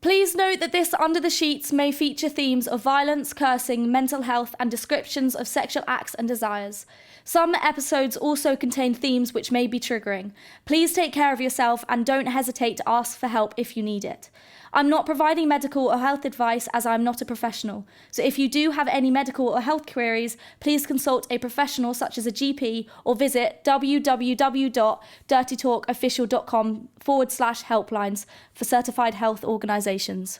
Please note that this Under the Sheets may feature themes of violence, cursing, mental health, and descriptions of sexual acts and desires. Some episodes also contain themes which may be triggering. Please take care of yourself and don't hesitate to ask for help if you need it. I'm not providing medical or health advice as I'm not a professional. So if you do have any medical or health queries, please consult a professional such as a GP or visit www.dirtytalkofficial.com/helplines for certified health organisations.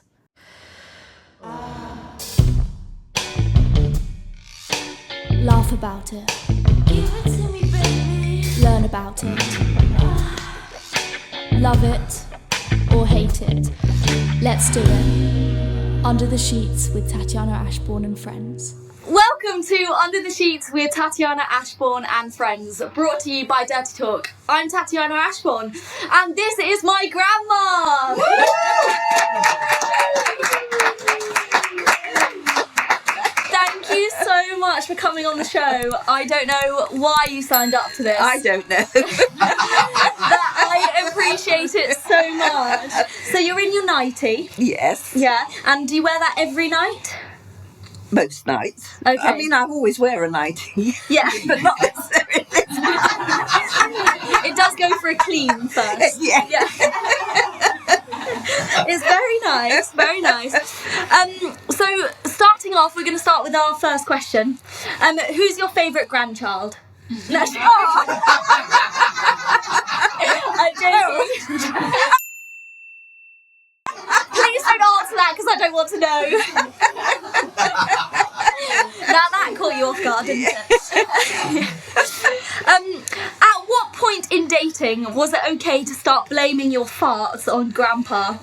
Laugh about it. Give it to me, baby. Learn about it. Love it or hate it. Let's do it. Under the Sheets with Tatiana Ashbourne and friends. Welcome to Under the Sheets with Tatiana Ashbourne and friends, brought to you by Dirty Talk. I'm Tatiana Ashbourne, and this is my grandma. Thank you so much for coming on the show. I don't know why you signed up to this. I don't know. I appreciate it so much. So you're in your nightie. Yes. Yeah. And do you wear that every night? Most nights. Okay. I mean, I always wear a nightie. Yeah. But not necessarily. It does go for a clean first. Yeah. It's very nice, very nice. So starting off, we're going to start with our first question. Who's your favourite grandchild? No. I'm joking. Please don't answer that because I don't want to know. Now that caught you off guard, didn't it? At what point in dating was it okay to start blaming your farts on Grandpa?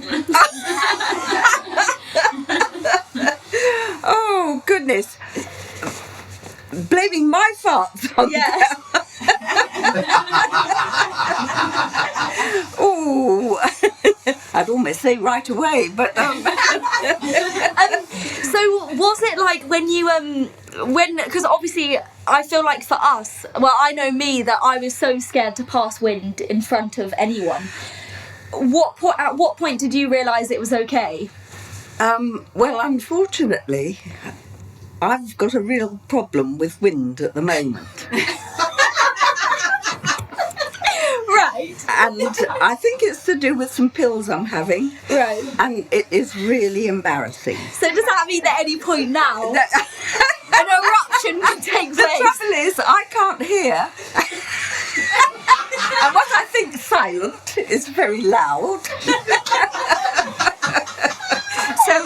Oh, goodness. Blaming my farts on Yeah. Oh, I'd almost say right away, but So was it like when you because obviously I feel like for us, well, I know me that I was so scared to pass wind in front of anyone. At what point did you realise it was okay? well, unfortunately, I've got a real problem with wind at the moment. Right. And I think it's to do with some pills I'm having. Right. And it is really embarrassing. So does that mean at any point now an eruption can take The place? trouble is, I can't hear. And what I think silent is very loud. So, of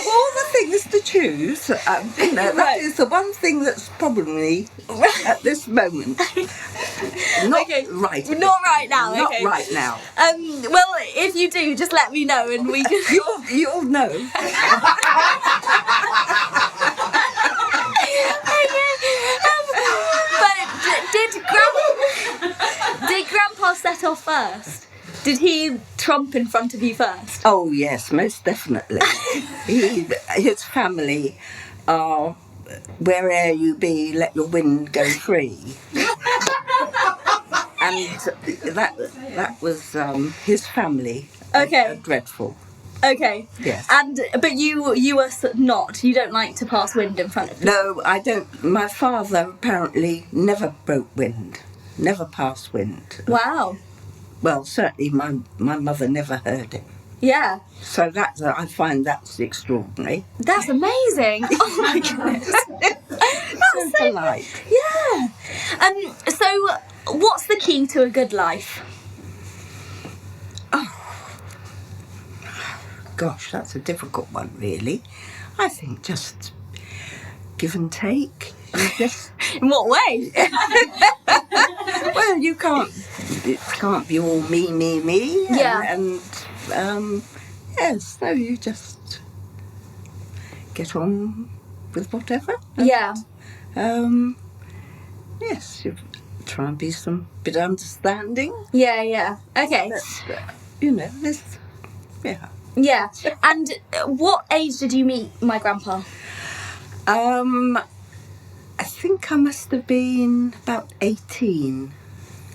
all the things to choose, that is the one thing that's probably, at this moment, not right. Not right now. Not okay. right now. Well, if you do, just let me know and we can. You'll know. But did Grandpa set off first? Did he trump in front of you first? Oh yes, most definitely. His family are where'er you be, let your wind go free. And that was his family. Okay. Dreadful. Okay. Yes. But you are not. You don't like to pass wind in front of you. No, I don't. My father apparently never broke wind, never passed wind. Wow. Well, certainly my mother never heard it. Yeah. So I find that's extraordinary. That's amazing. Oh my goodness. That's So polite. Yeah. So what's the key to a good life? Gosh, that's a difficult one, really. I think just give and take. You just, In what way? well, it can't be all me. Yeah. And yes, no, you just get on with whatever. Yeah. Yes, you try and be some bit understanding. Yeah. Okay. But, this, yeah. Yeah. And what age did you meet my grandpa? I think I must have been about 18.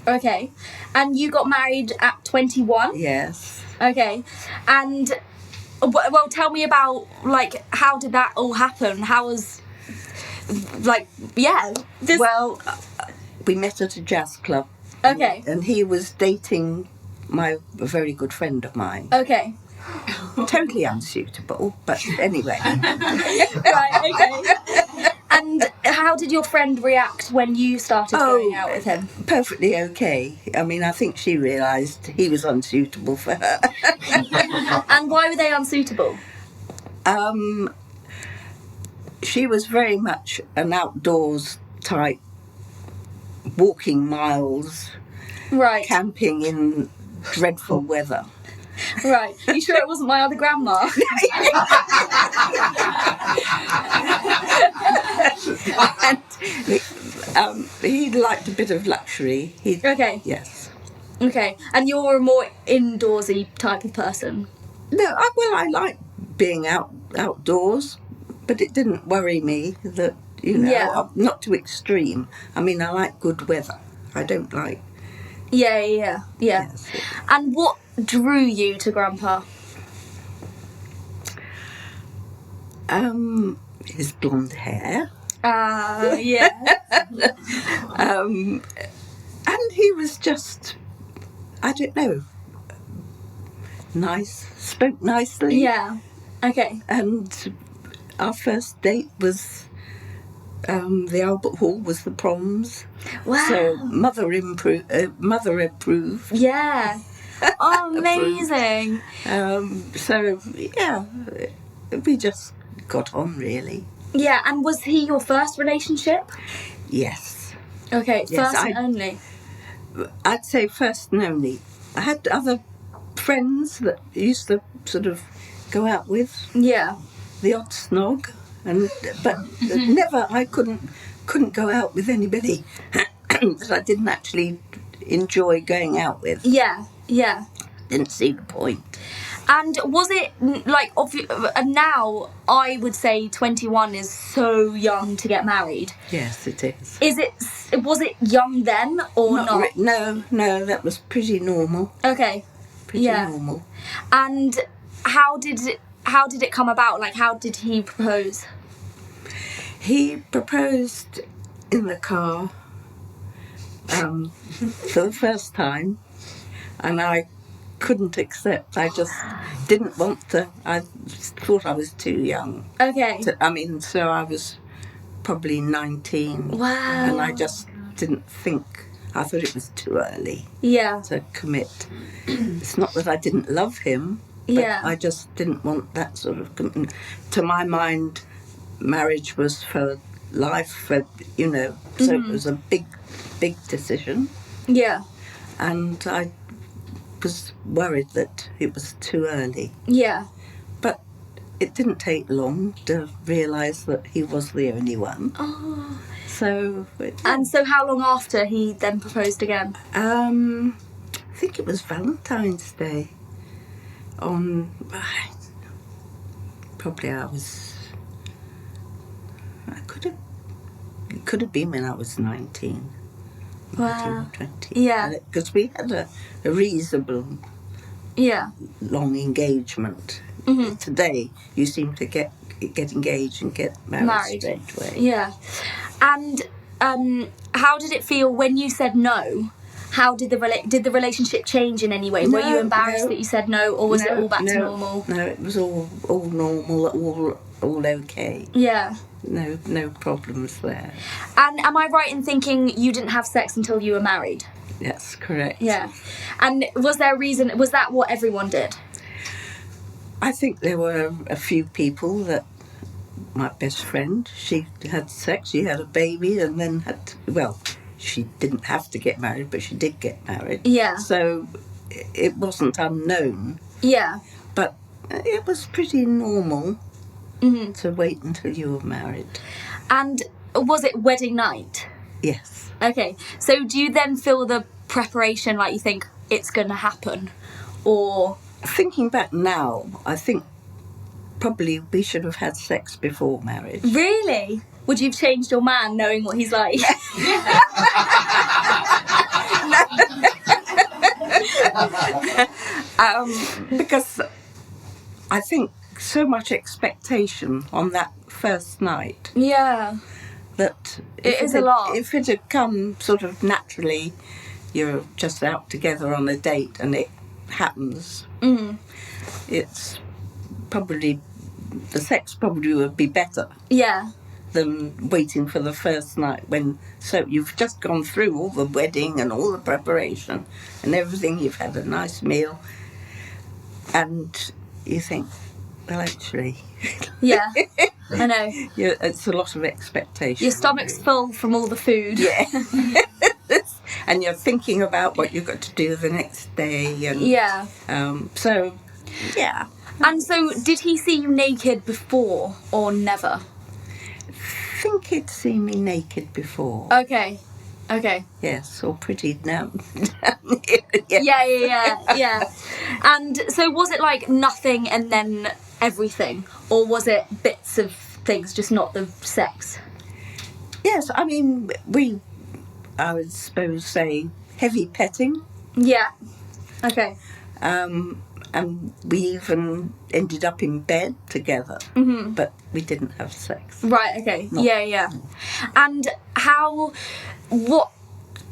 Okay. And you got married at 21? Yes. Okay. And, well, tell me about, like, how did that all happen? How was, like, yeah. Well, we met at a jazz club. Okay. And he was dating a very good friend of mine. Okay. Totally unsuitable, but anyway. Right, okay. And how did your friend react when you started going out with him? Perfectly okay. I mean, I think she realised he was unsuitable for her. And why were they unsuitable? She was very much an outdoors type, walking miles, Right. camping in dreadful weather. Right. You sure it wasn't my other grandma? And he liked a bit of luxury. Okay. Yes. Okay. And you're a more indoorsy type of person? No, I like being outdoors, but it didn't worry me that, Yeah. not too extreme. I mean, I like good weather. I don't like... Yeah. Yes. And what drew you to Grandpa? His blonde hair. Yeah. And he was just, I don't know, nice, spoke nicely. Yeah. Okay. And our first date was the Albert Hall, was the proms. Wow. So mother approved. Yeah. Oh, amazing. So yeah, we just got on really. Yeah, and was he your first relationship? Yes. Okay, Yes, first and only. I'd say first and only. I had other friends that I used to sort of go out with, Yeah. the odd snog, but never. I couldn't go out with anybody that I didn't actually enjoy going out with. Yeah. Didn't see the point. And was it like now? I would say 21 is so young to get married. Yes, it is. Was it young then or not? No, that was pretty normal. Okay. Pretty Yeah. normal. And how did it come about? Like, how did he propose? He proposed in the car for the first time, and I couldn't accept. I just didn't want to. I thought I was too young. Okay. So I was probably 19. Wow. And I just didn't think. I thought it was too early Yeah. to commit. It's not that I didn't love him, but Yeah. I just didn't want that sort of commitment. To my mind, marriage was for life, so it was a big decision. Yeah. And I was worried that it was too early. Yeah. But it didn't take long to realise that he was the only one. Oh. So... And so how long after he then proposed again? I think it was Valentine's Day. Probably it could have been when I was 19. Wow. 20. Yeah. Because we had a reasonable Yeah. long engagement. Mm-hmm. Today, you seem to get engaged and get married straight away. Yeah. And how did it feel when you said no? How did the relationship change in any way? Were you embarrassed that you said no, or was it all back to normal? No, it was all normal, all okay. Yeah. No problems there. And am I right in thinking you didn't have sex until you were married? That's correct. Yeah. And was there a reason? Was that what everyone did? I think there were a few people that... My best friend, she had sex, she had a baby, and then she didn't have to get married, but she did get married. Yeah. So it wasn't unknown. Yeah. But it was pretty normal to wait until you were married. And was it wedding night? Yes. Okay. So do you then feel the preparation, like you think it's going to happen? Or... Thinking back now, I think probably we should have had sex before marriage. Really? Would you have changed your man knowing what he's like? Because I think so much expectation on that first night Yeah. that It is a lot. If it had come sort of naturally, you're just out together on a date and it happens, it's probably, the sex probably would be better Yeah. than waiting for the first night so you've just gone through all the wedding and all the preparation and everything, you've had a nice meal and you think, well, actually, Yeah. I know. it's a lot of expectation. Your stomach's full from all the food. Yeah. And you're thinking about what you've got to do the next day. And, Yeah. So, yeah. And so, did he see you naked before or never? I think he'd seen me naked before. Okay. Yes, or pretty now. Yeah. And so, was it like nothing and then everything? Or was it bits of things, just not the sex? Yes, I mean, I would suppose, say, heavy petting. Yeah. Okay. And we even ended up in bed together, but we didn't have sex. Right, okay. Yeah. And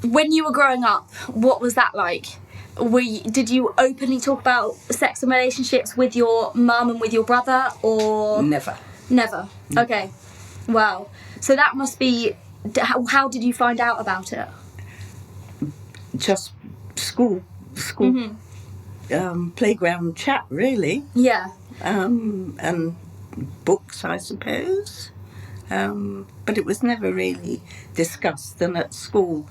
when you were growing up, what was that like? Did you openly talk about sex and relationships with your mum and with your brother, or...? Never. Never? Okay. Wow. So that must be... How did you find out about it? Just school playground chat, really. Yeah. And books, I suppose. But it was never really discussed. And at school,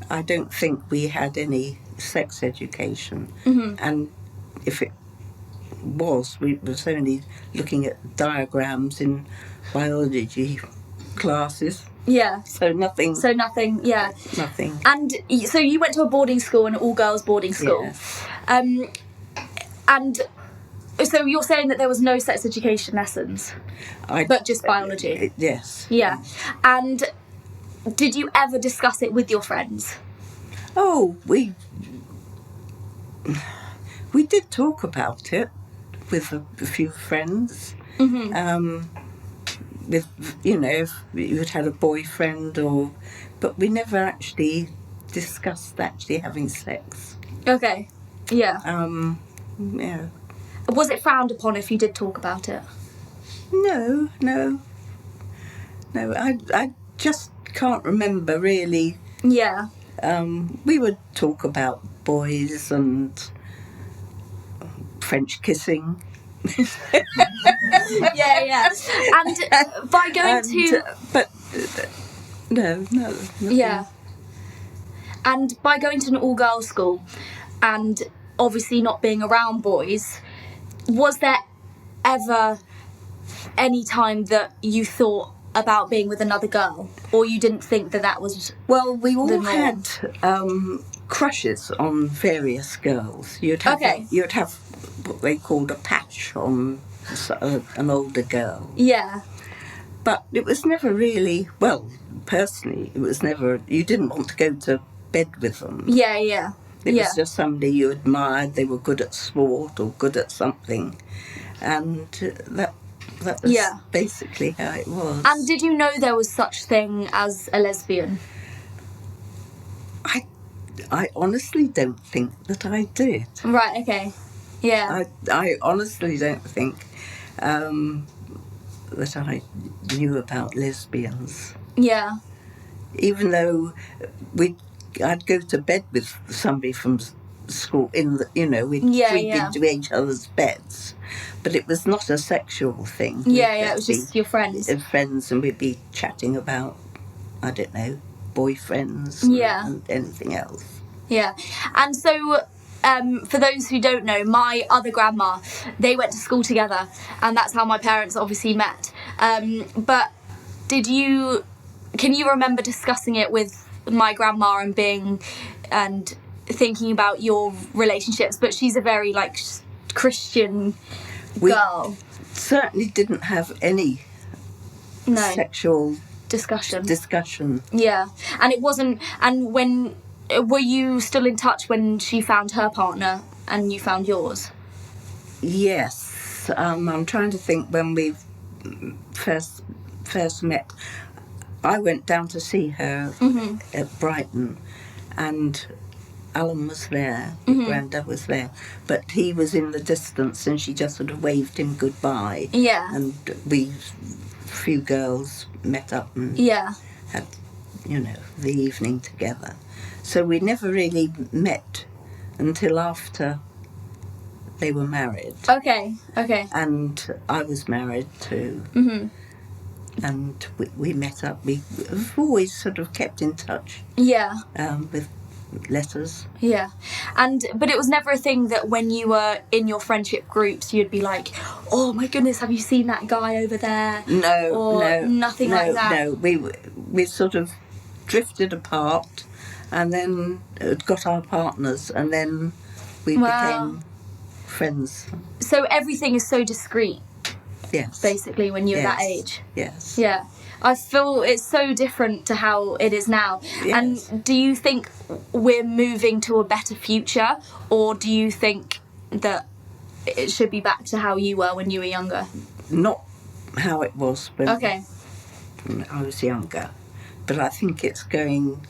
I don't think we had any sex education. And if it was, we was only looking at diagrams in biology classes. Yeah. So nothing. Yeah. Nothing. And so you went to a boarding school, an all-girls boarding school. Yeah. And so you're saying that there was no sex education lessons, but just biology? Yes. Yeah. And did you ever discuss it with your friends? Oh, we did talk about it with a few friends. With, if you'd had a boyfriend but we never actually discussed actually having sex. Okay. Yeah. Yeah. Was it frowned upon if you did talk about it? No. I just can't remember really. Yeah. We would talk about boys and French kissing. Yeah. And by going to... But no. Nothing. Yeah. And by going to an all-girls school and obviously not being around boys, was there ever any time that you thought about being with another girl, or you didn't think that was... Well, we all the norm? had crushes on various girls. You'd have what they called a patch on an older girl. Yeah. But it was never really, well, personally, it was never, you didn't want to go to bed with them. Yeah. It was just somebody you admired, they were good at sport or good at something. And that was basically how it was. And did you know there was such thing as a lesbian? I honestly don't think that I did. Right, okay. Yeah. I honestly don't think that I knew about lesbians. Yeah. Even though I'd go to bed with somebody from school we'd creep into each other's beds, but it was not a sexual thing. Yeah, it was just your friends. Friends, and we'd be chatting about, I don't know, boyfriends and anything else. Yeah. And so, for those who don't know, my other grandma, they went to school together, and that's how my parents obviously met. But can you remember discussing it with my grandma and thinking about your relationships? But she's a very, Christian girl. Certainly didn't have any sexual discussion. Yeah. And it wasn't... And were you still in touch when she found her partner and you found yours? Yes. I'm trying to think when we first met. I went down to see her at Brighton, and Alan was there, Grandad was there, but he was in the distance, and she just sort of waved him goodbye. Yeah. And we, few girls, met up and had, the evening together. So we never really met until after they were married. Okay. And I was married too. And we met up. We've always sort of kept in touch. Yeah. With letters. Yeah. But it was never a thing that when you were in your friendship groups, you'd be like, oh my goodness, have you seen that guy over there? No, nothing like that. No, we sort of drifted apart, and then got our partners, and then we became friends. So everything is so discreet. Yes. Basically, when you're that age. Yes. Yeah. I feel it's so different to how it is now. Yes. And do you think we're moving to a better future, or do you think that it should be back to how you were when you were younger? Not how it was when I was younger, but I think it's going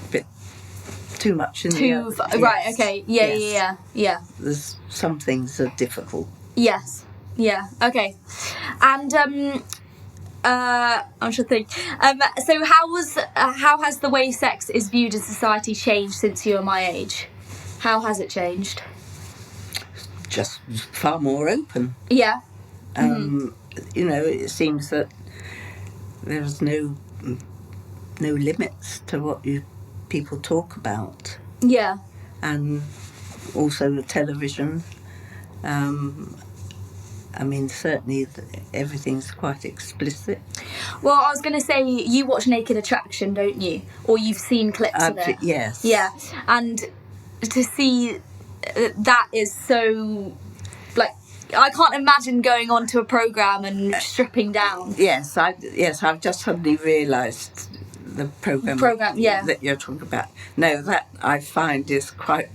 a bit too much in the other. Yes. Right, okay. Yeah. There's some things are difficult. Yes. Yeah, okay. And I'm trying to think. So how has the way sex is viewed in society changed since you were my age? How has it changed? Just far more open. Yeah. It seems that there's no limits to what people talk about. Yeah. And also the television. Certainly everything's quite explicit. Well, I was going to say, you watch Naked Attraction, don't you? Or you've seen clips of it. Yes. Yeah. And to see that is so... I can't imagine going onto a programme and stripping down. Yes, I've just suddenly realised the programme that you're talking about. No, that I find is quite...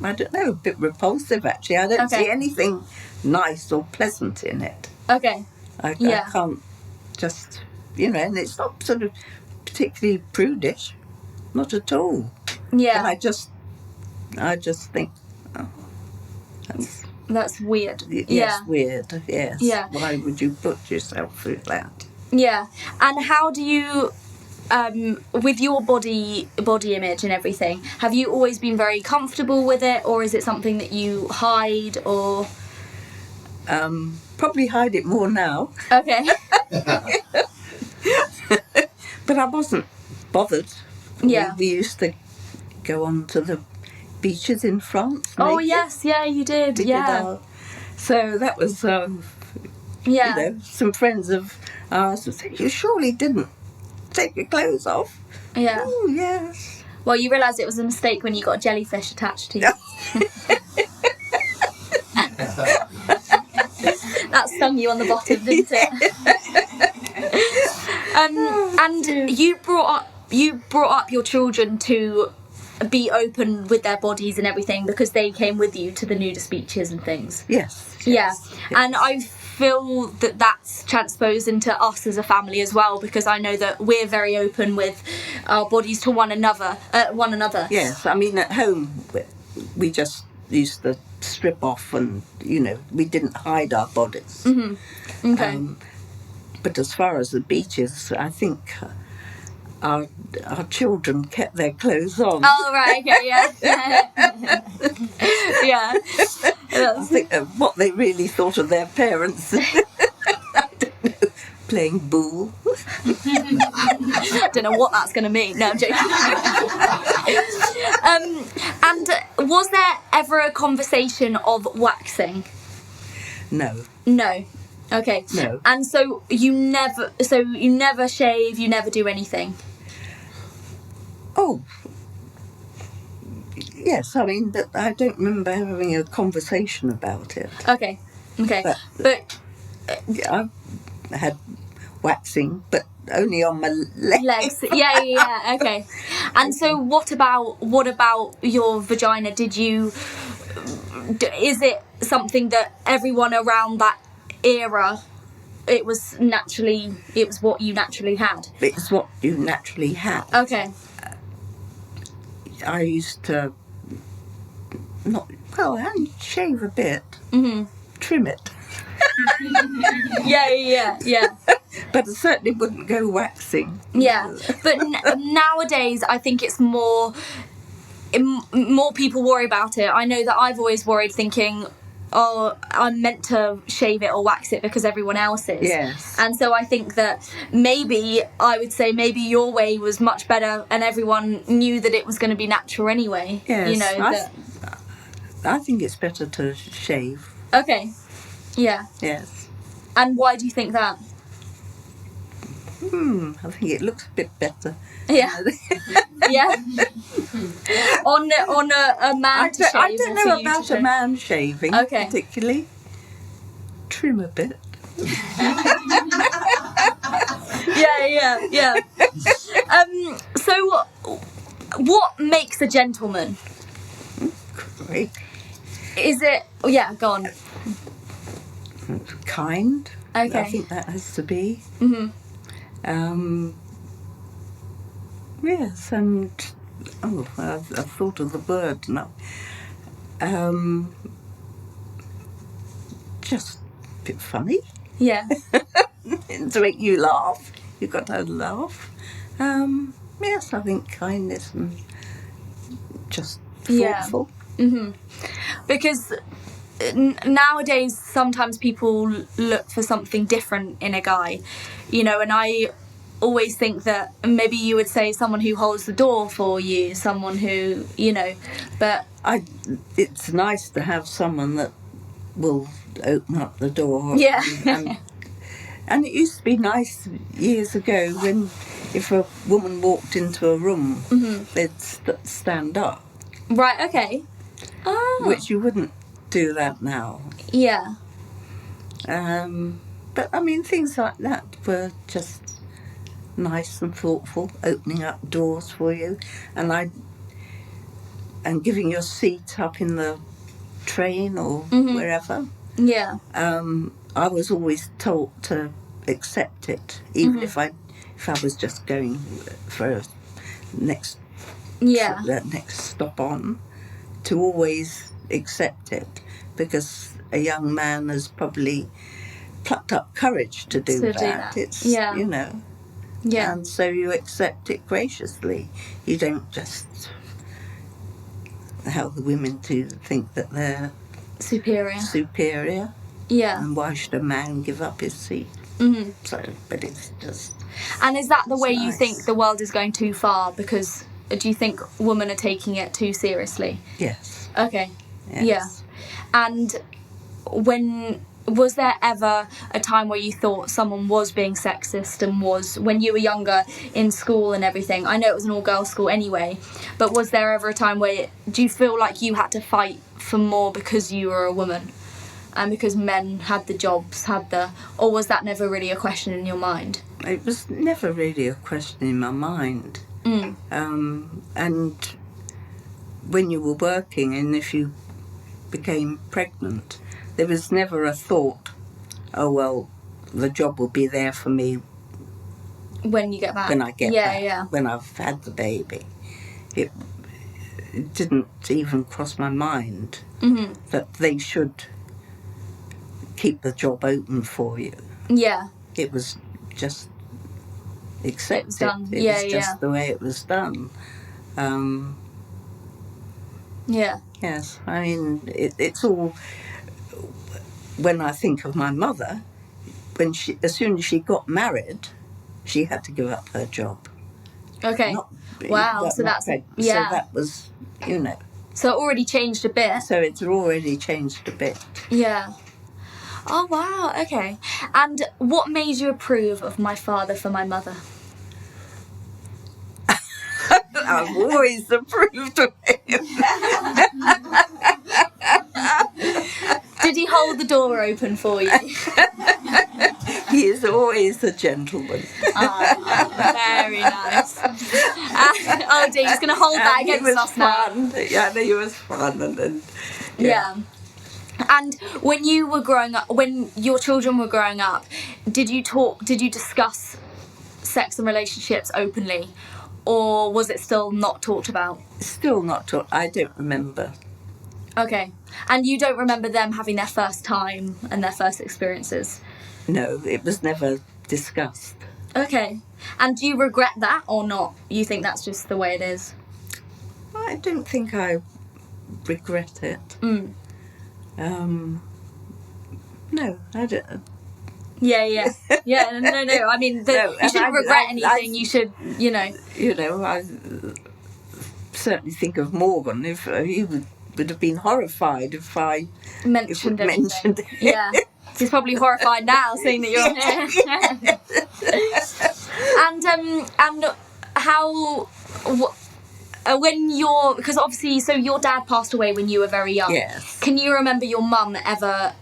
I don't know, a bit repulsive, actually. I don't see anything nice or pleasant in it. Okay. I can't just, and it's not sort of particularly prudish, not at all. Yeah. And I just think, that's weird. Yes, weird, yes. Yeah. Why would you put yourself through that? Yeah. And how do you... with your body image and everything, have you always been very comfortable with it, or is it something that you hide, or... Probably hide it more now. Okay. But I wasn't bothered. Yeah. We used to go on to the beaches in France. Oh, naked. yes, yeah, you did. So that was, some friends of ours would say, you surely didn't take your clothes off. Yeah. Oh, yes. Well, you realised it was a mistake when you got a jellyfish attached to you. That stung you on the bottom, didn't it? And you brought up your children to be open with their bodies and everything because they came with you to the nudist beaches and things. Yes. Yeah. And I feel that that's transposed into us as a family as well, because I know that we're very open with our bodies to one another. Yes, at home we just used to strip off, and we didn't hide our bodies. Mm-hmm. Okay. But as far as the beaches, I think our children kept their clothes on. Oh, right, okay, yeah. Yeah. I think what they really thought of their parents. I don't know, playing ball. I don't know what that's going to mean. No, I'm joking. And was there ever a conversation of waxing? No. No. Okay. No. And so you never shave, you never do anything? Oh. Yes, I don't remember having a conversation about it. Okay. But I had waxing, but only on my legs. Legs. Yeah. Okay. And so, what about your vagina? Is it something that everyone around that era? It was what you naturally had. It's what you naturally have. Okay. I used to and shave a bit, trim it, Yeah. but I certainly wouldn't go waxing. Yeah, but nowadays I think it's more people worry about it. I know that I've always worried, thinking, oh, I'm meant to shave it or wax it because everyone else is. Yes. And so I think that maybe your way was much better, and everyone knew that it was going to be natural anyway. Yes. I think it's better to shave. Okay. Yeah. Yes. And why do you think that? I think it looks a bit better. Yeah. Yeah. on a man to shave. I don't know or for you about to a shave? man shaving particularly. Trim a bit. Yeah. So, what makes a gentleman? Great. Is it? Oh, yeah, go on. Kind. Okay. I think that has to be. Mm-hmm. Yes, and I've thought of the word now. Just a bit funny. Yeah. To make you laugh. You've got to laugh. Yes, I think kindness and just thoughtful. Yeah. Mm-hmm. Because nowadays, sometimes people look for something different in a guy, and I always think that maybe you would say someone who holds the door for you, someone who, but... It's nice to have someone that will open up the door. Yeah. And it used to be nice years ago when if a woman walked into a room, they'd stand up. Right, okay. Oh. Which you wouldn't do that now. Yeah. But, I mean, things like that were just nice and thoughtful, opening up doors for you. And giving your seat up in the train or wherever. Yeah. I was always taught to accept it, even if I was just going for a next stop on, to always accept it, because a young man has probably plucked up courage to do that. It's Yeah. and so you accept it graciously. You don't just help the women to think that they're superior. Yeah. And why should a man give up his seat? Mm-hmm. So, but it's just... And is that the way nice. You think the world is going too far? Because do you think women are taking it too seriously? Yes. Okay. Yes. Yeah. And was there ever a time where you thought someone was being sexist, and when you were younger in school and everything? I know it was an all-girls school anyway, but was there ever a time where do you feel like you had to fight for more because you were a woman? And because men had the jobs, or was that never really a question in your mind? It was never really a question in my mind. And when you were working, and if you became pregnant, there was never a thought, oh, well, the job will be there for me when you get back. When I get back. Yeah. When I've had the baby. It didn't even cross my mind that they should keep the job open for you. Yeah. It was just accepted. It was done. It was just the way it was done. Yeah. Yes, I mean, it's all... When I think of my mother, as soon as she got married, she had to give up her job. Okay. Wow. So that's... Yeah. So that was, So it already changed a bit. So it's already changed a bit. Yeah. Oh, wow, okay. And what made you approve of my father for my mother? I've always approved of him. Did he hold the door open for you? He is always a gentleman. Very nice. Oh dear, he's going to hold that And he against was us now. fun. Yeah, he was fun. And Yeah. And when you were growing up, when your children were growing up, did you discuss sex and relationships openly, or was it still not talked about? Still not taught. I don't remember. Okay. And you don't remember them having their first time and their first experiences? No, it was never discussed. Okay. And do you regret that or not? You think that's just the way it is? I don't think I regret it. No, I don't. Yeah. No. I mean, No, you shouldn't regret anything. You should, You know, I certainly think of Morgan. If he would have been horrified if I mentioned anything. mentioned it. Yeah. He's probably horrified now seeing that you're here. And how when because obviously, so your dad passed away when you were very young. Yes. Can you remember your mum ever,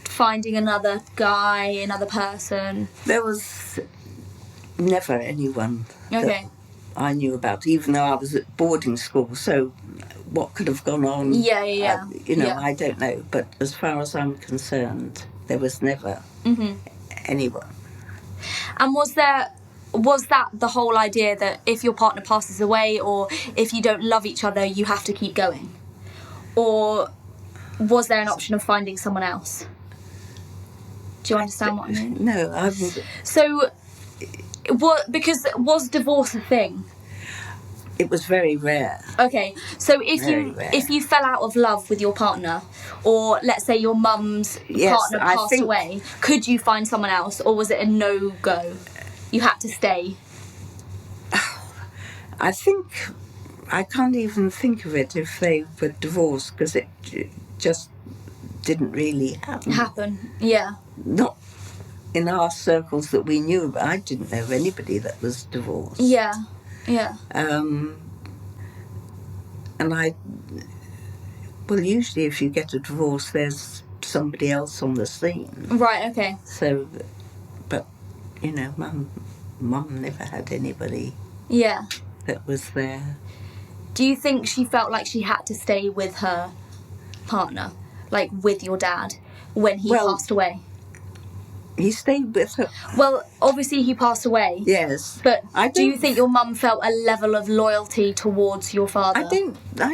finding another guy, another person? There was never anyone Okay. that I knew about, even though I was at boarding school. So what could have gone on? Yeah. Yeah. I don't know. But as far as I'm concerned, there was never anyone. And was that the whole idea that if your partner passes away or if you don't love each other, you have to keep going? Or was there an option of finding someone else? Do you understand what I mean? No, I would. So, because was divorce a thing? It was very rare. Okay, so Very rare. if you fell out of love with your partner, or let's say your mum's partner I passed think- away, could you find someone else, or was it a no-go? You had to stay. I think I can't even think of it if they were divorced, because it just didn't really happen. Yeah. Not in our circles that we knew about. I didn't know anybody that was divorced. Yeah. And usually if you get a divorce, there's somebody else on the scene. Right. Okay. So, but Mum never had anybody Yeah. that was there. Do you think she felt like she had to stay with her partner, like with your dad, when he passed away? He stayed with her. Well, obviously he passed away. Yes, But do you don't- think your mum felt a level of loyalty towards your father? I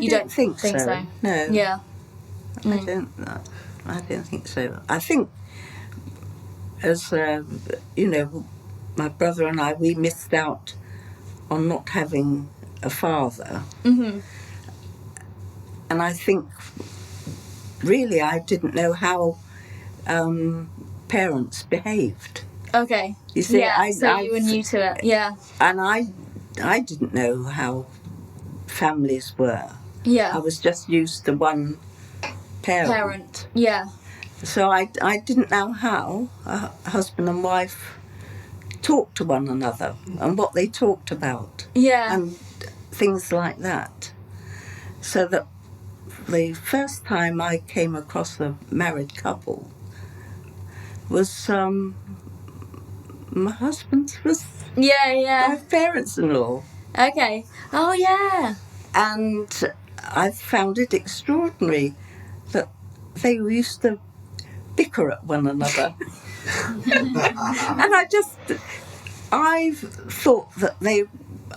don't think so. No. Yeah. I don't think so. I think, as my brother and I, we missed out on not having a father. Mhm. And I think, really, I didn't know how parents behaved. Okay. You see, yeah. You were new to it. Yeah. And I didn't know how families were. Yeah. I was just used to one parent. Yeah. So I didn't know how a husband and wife talked to one another and what they talked about Yeah. and things like that. So that the first time I came across a married couple was my husband's was Yeah. my parents-in-law. Okay. Oh yeah. And I found it extraordinary that they used to bicker at one another. And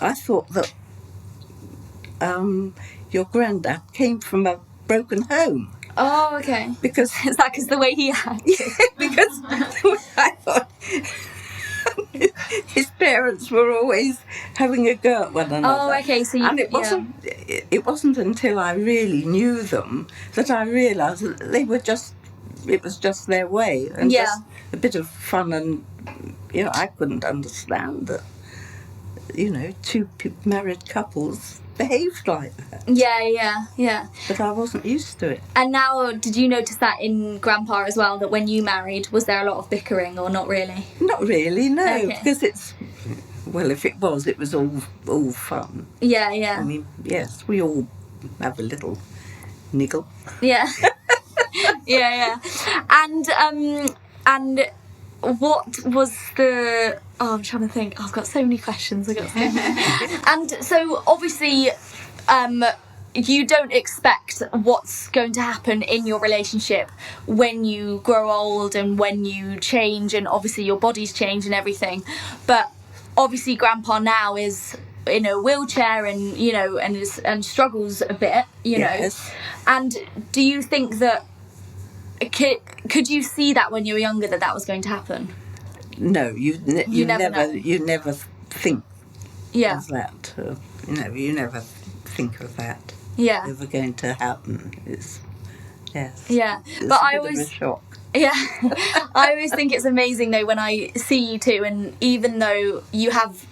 I thought that your granddad came from a broken home. Oh, okay. Because Is that because the way he acted? because I thought his parents were always having a go at one another. Oh, okay. So And it wasn't until I really knew them that I realised that it was just their way and just a bit of fun, and I couldn't understand that two married couples behaved like that. Yeah. But I wasn't used to it. And now, did you notice that in Grandpa as well, that when you married, was there a lot of bickering or not really? Not really, no, Okay. because if it was all fun. Yeah. I mean, yes, we all have a little niggle. Yeah. Yeah. And what was the... Oh, I'm trying to think. I've got so many questions. And so, obviously, you don't expect what's going to happen in your relationship when you grow old and when you change, and obviously your body's change and everything. But obviously, Grandpa now is in a wheelchair and, you know, and struggles a bit, you know. Yes. And do you think that... Could you see that when you were younger that was going to happen? No, you never know. never think Yeah. of that. You never think of that. Yeah. Ever going to happen? Yes. Yeah. It's But a I bit always... of a shock. Yeah, I always think it's amazing though when I see you two, and even though you have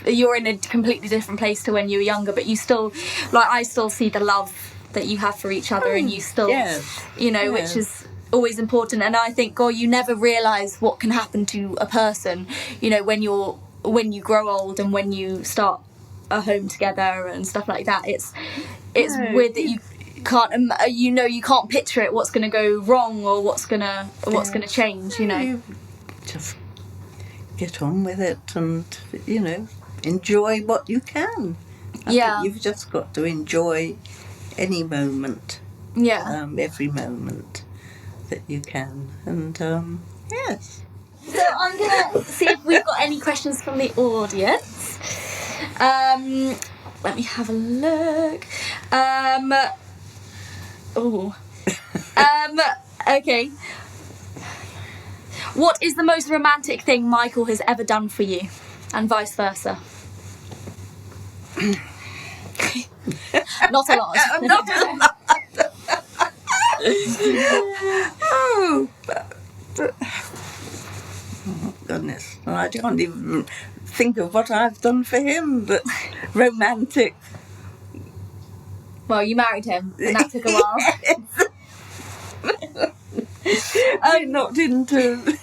you're in a completely different place to when you were younger, but you still, like, I still see the love that you have for each other, and you still, Yes. you know, which is always important. And I think, God, you never realise what can happen to a person, you know, when you grow old and when you start a home together and stuff like that. It's weird that you can't, you can't picture it, what's going to go wrong or what's going to change, you know. You just get on with it and, you know, enjoy what you can. I think you've just got to enjoy any moment, every moment that you can, and yes. So I'm gonna see if we've got any questions from the audience. Let me have a look. Okay. What is the most romantic thing Michael has ever done for you, and vice versa? Not a lot. Not a lot. Oh goodness! I can't even think of what I've done for him. But romantic. Well, you married him, and that took a while. I'm not into.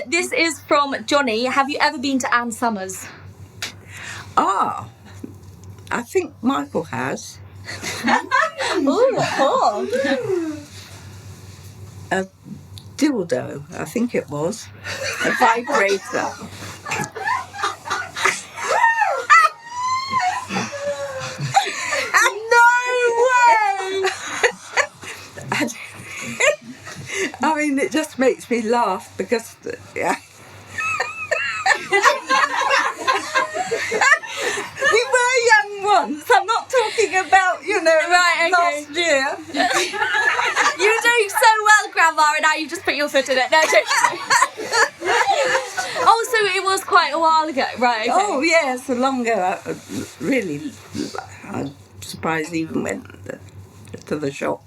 This is from Johnny. Have you ever been to Ann Summers? I think Michael has. Ooh, cool. A dildo, I think it was. A vibrator. I mean, it just makes me laugh because, yeah. We were young once. I'm not talking about, last year. You're doing so well, Grandma, and now you've just put your foot in it. No, don't. Oh, so it was quite a while ago, right? Okay. Oh, yes, long ago. Really, I'm surprised he even went to the shop.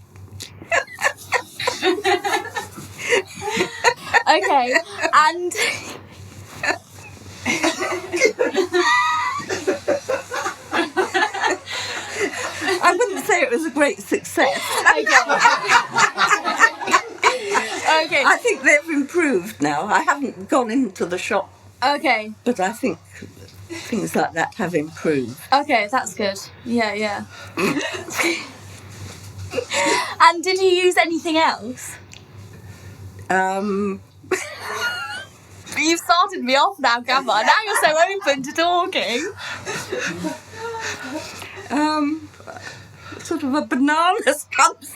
Okay, and I wouldn't say it was a great success. Okay. I think they've improved now. I haven't gone into the shop, Okay. but I think things like that have improved. Okay, that's good. Yeah. And did you use anything else? You've started me off now, Grandma. Now you're so open to talking. Sort of a banana substance.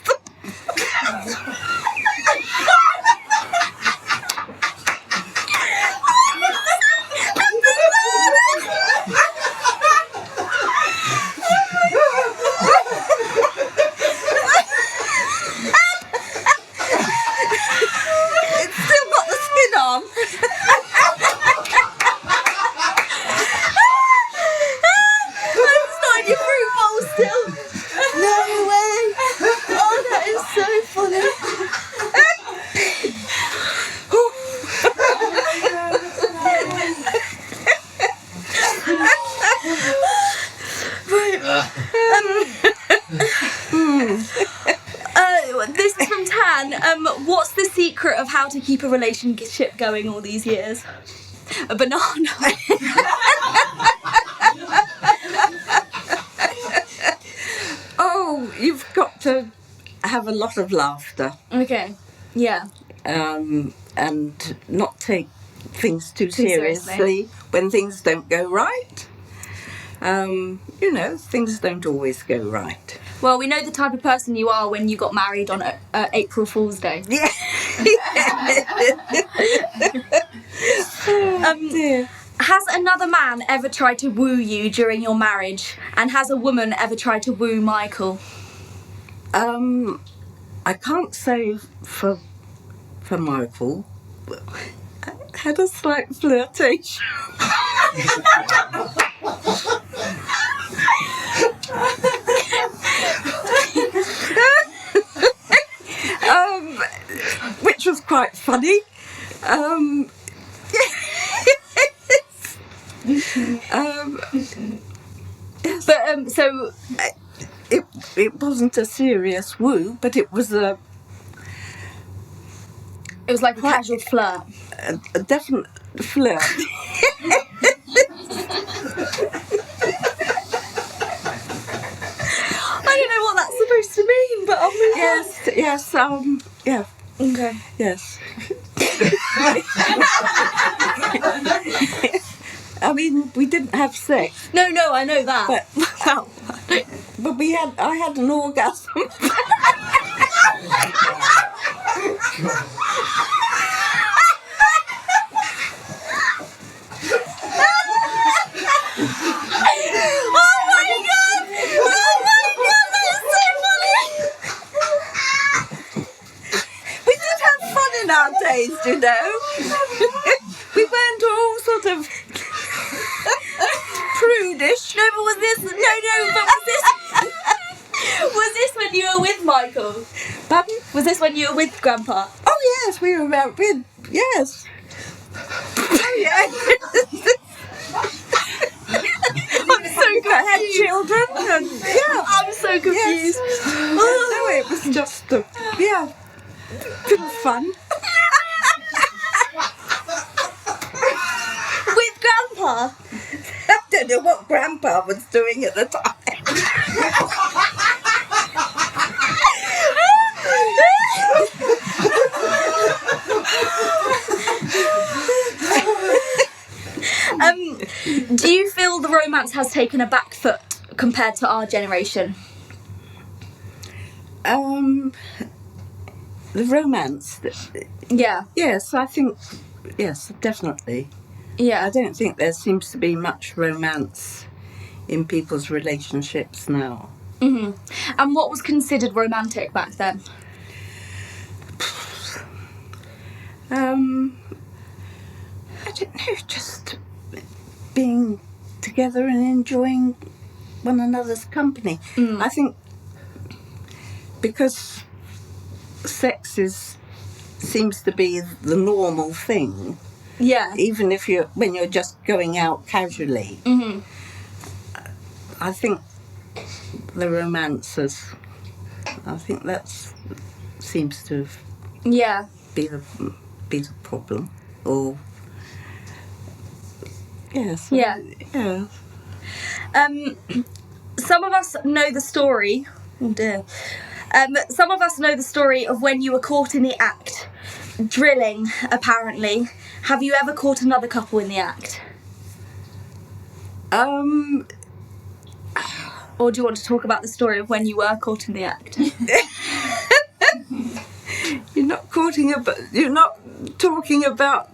It's still got the skin on. It's not in your fruit bowl still. No way. Oh, that is so funny. This is from Tan. What's the secret of how to keep a relationship going all these years? A banana. Oh, you've got to have a lot of laughter. Okay. Yeah. and not take things too seriously. seriously when things don't go right. Things don't always go right. Well, we know the type of person you are when you got married on April Fool's Day. Yeah. Dear. Has another man ever tried to woo you during your marriage? And has a woman ever tried to woo Michael? I can't say for Michael. I had a slight flirtation. Which was quite funny. Yes. But so It wasn't a serious woo, but it was it was like a casual flirt. a definite flirt. I don't know what that's supposed to mean, but I'll move Yes, yeah, on. Okay. yes. I mean, we didn't have sex, No, I know that. but I had an orgasm. In our days, you know, we weren't all sort of prudish. No, but was this when you were with Michael? Pardon? Was this when you were with Grandpa? Oh yes, we were with yes. Oh yes. I'm so confused. I had children, and yeah, I'm so confused. yes. No, it was just a bit of fun. With Grandpa? I don't know what Grandpa was doing at the time. Do you feel the romance has taken a back foot compared to our generation? The romance. Yeah. Yes, I think. Yes, definitely. Yeah. I don't think there seems to be much romance in people's relationships now. Mm-hmm. And what was considered romantic back then? I don't know, just being together and enjoying one another's company. I think because sex seems to be the normal thing, Yeah. even if when you're just going out casually. Mm-hmm. I think the romance I think that seems to Yeah. be the problem, or yes, Yeah. yeah. Some of us know the story. Oh dear. Some of us know the story of when you were caught in the act, drilling, apparently. Have you ever caught another couple in the act? Or do you want to talk about the story of when you were caught in the act? You're not talking about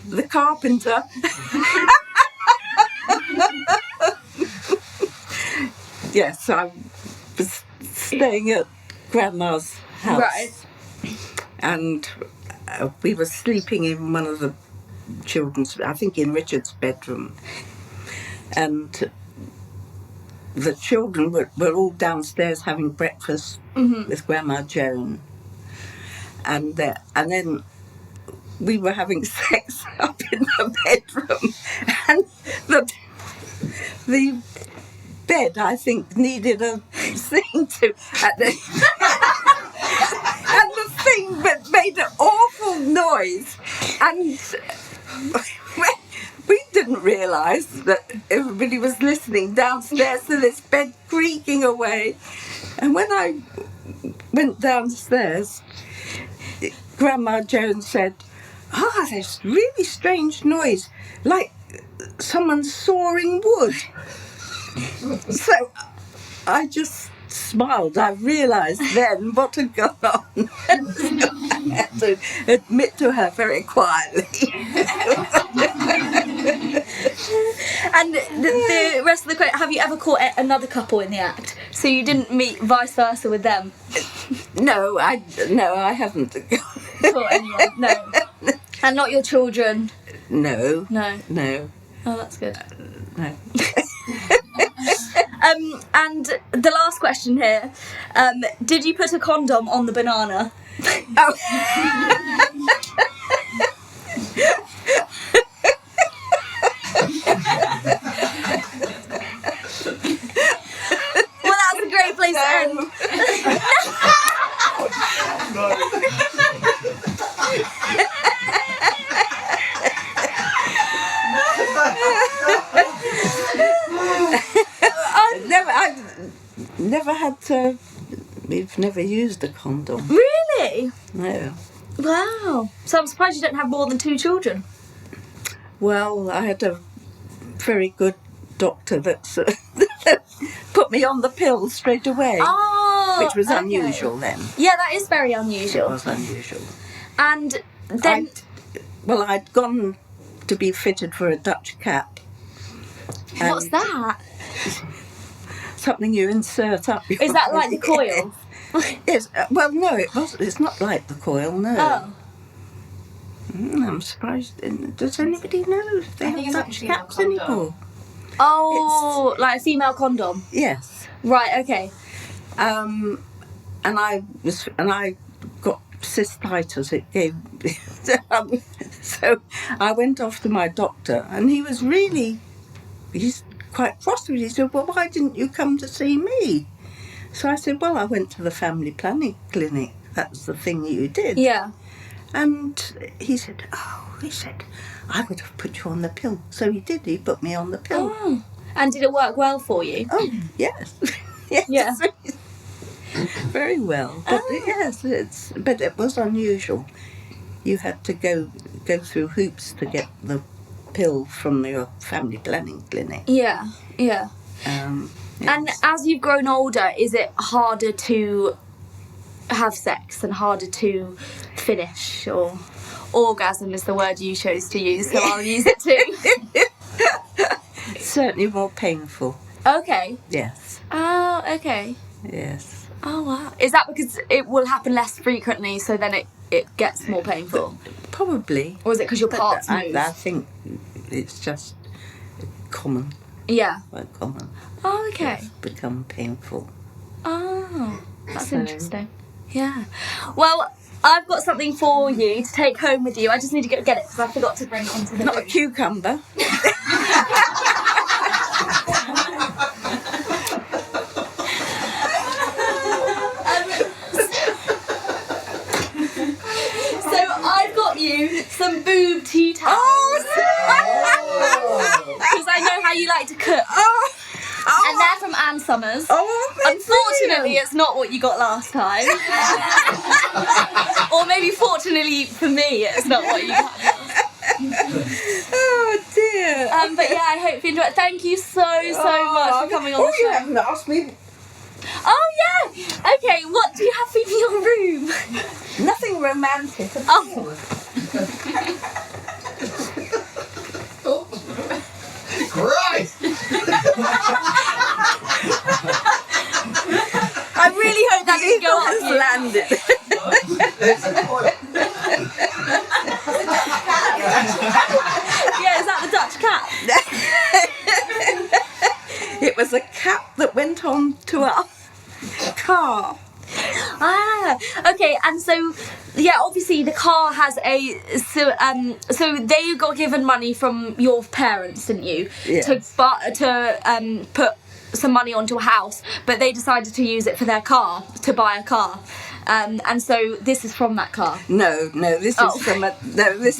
the carpenter. Yes, I was staying at Grandma's house. Right. And we were sleeping in one of the children's, I think in Richard's bedroom. And the children were all downstairs having breakfast with Grandma Joan. And then we were having sex up in the bedroom. And the bed, I think, needed a thing to... And the thing made an awful noise. And we didn't realise that everybody was listening downstairs to this bed creaking away. And when I went downstairs, Grandma Jones said, there's really strange noise, like someone sawing wood. So I just smiled. I realised then what had gone on. I had to admit to her very quietly. And the rest of the question, have you ever caught another couple in the act? So you didn't meet vice versa with them? No, I haven't. Caught anyone? No. And not your children? No. No. Oh, that's good. No. And the last question here, did you put a condom on the banana? Oh. Well, that's a great place to end. I've never had to. We've never used a condom. Really? No. Wow. So I'm surprised you don't have more than 2 children. Well, I had a very good doctor that put me on the pill straight away, Oh, which was okay. unusual then. Yeah, that is very It unusual. was unusual. And then... I'd gone to be fitted for a Dutch cap. What's And that? Something you insert up. Is that like the coil? Yes. Well, no, it wasn't. It's not like the coil. No. Oh. I'm surprised. Does anybody know if they have Dutch caps anymore? Oh, like a female condom. Yes. Right, okay. And I got cystitis. It gave. So I went off to my doctor, and he was really. He's quite cross with me. He said, "Well, why didn't you come to see me?" So I said, "Well, I went to the family planning clinic. That's the thing you did." Yeah. And he said, I would have put you on the pill. So he did. He put me on the pill. Oh. And did it work well for you? Oh, yes. Yes. Yeah. Very well. But yes, but it was unusual. You had to go through hoops to get the pill from your family planning clinic. Yeah, yeah. Yes. And as you've grown older, is it harder to have sex and harder to finish? Or orgasm is the word you chose to use, so I'll use it too. Certainly more painful. Okay. Yes. Oh, okay. Yes. Oh, wow. Is that because it will happen less frequently, so then it gets more painful? Probably. Or is it because your parts I move? I think it's just common. Yeah. Quite common. Oh, okay. It's become painful. Oh, that's So- interesting. Yeah. Well, I've got something for you to take home with you. I just need to go get it because I forgot to bring it into the Not a room. cucumber. So I've got you some boob tea towels. Because I know how you like to cook. And they're from Ann Summers. Unfortunately, it's not what you got last time. Or maybe fortunately for me, it's not what you got. Oh dear. But yeah, I hope you enjoy it. Thank you so much for coming on the you show. haven't asked me. Oh yeah. Okay, what do you have in your room? Nothing romantic. Oh. Christ! I really hope that didn't go up. Just landed. Yeah, is that the Dutch cat? It was a cap that went on to our car. Ah, okay, and so yeah, obviously the car has so they got given money from your parents, didn't you? Yes. To put some money onto a house, but they decided to use it for their car, to buy a car. And so this is from that car. No, this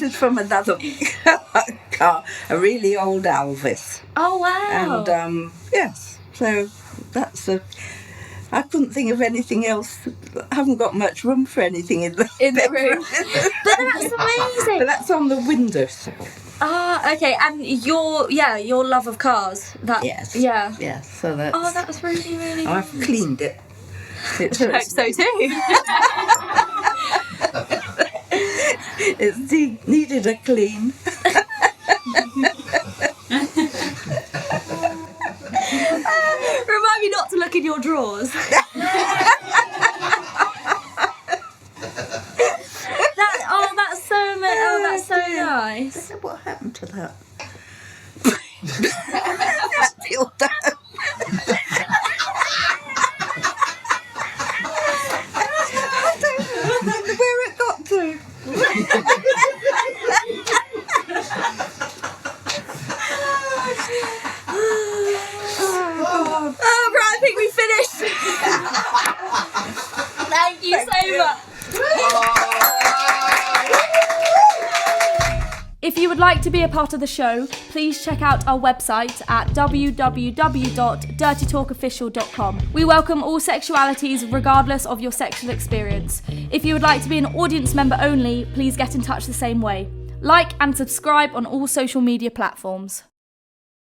is from another car, a really old Alvis. Oh wow. And yes, so that's I couldn't think of anything else. I haven't got much room for anything in the room. But that's amazing. But that's on the windowsill. Ah, okay. And your love of cars. That, Yes. Yeah. Yes. So that's. Oh, that's really, really. I've cleaned it. I hope so too. It needed a clean. Remind me not to look in your drawers. That's so that's so nice. What happened to that? Still down. I don't know where it got to. Oh, right, I think we finished. Thank you so much. If you would like to be a part of the show, please check out our website at www.dirtytalkofficial.com. We welcome all sexualities regardless of your sexual experience. If you would like to be an audience member only, please get in touch the same way. Like and subscribe on all social media platforms.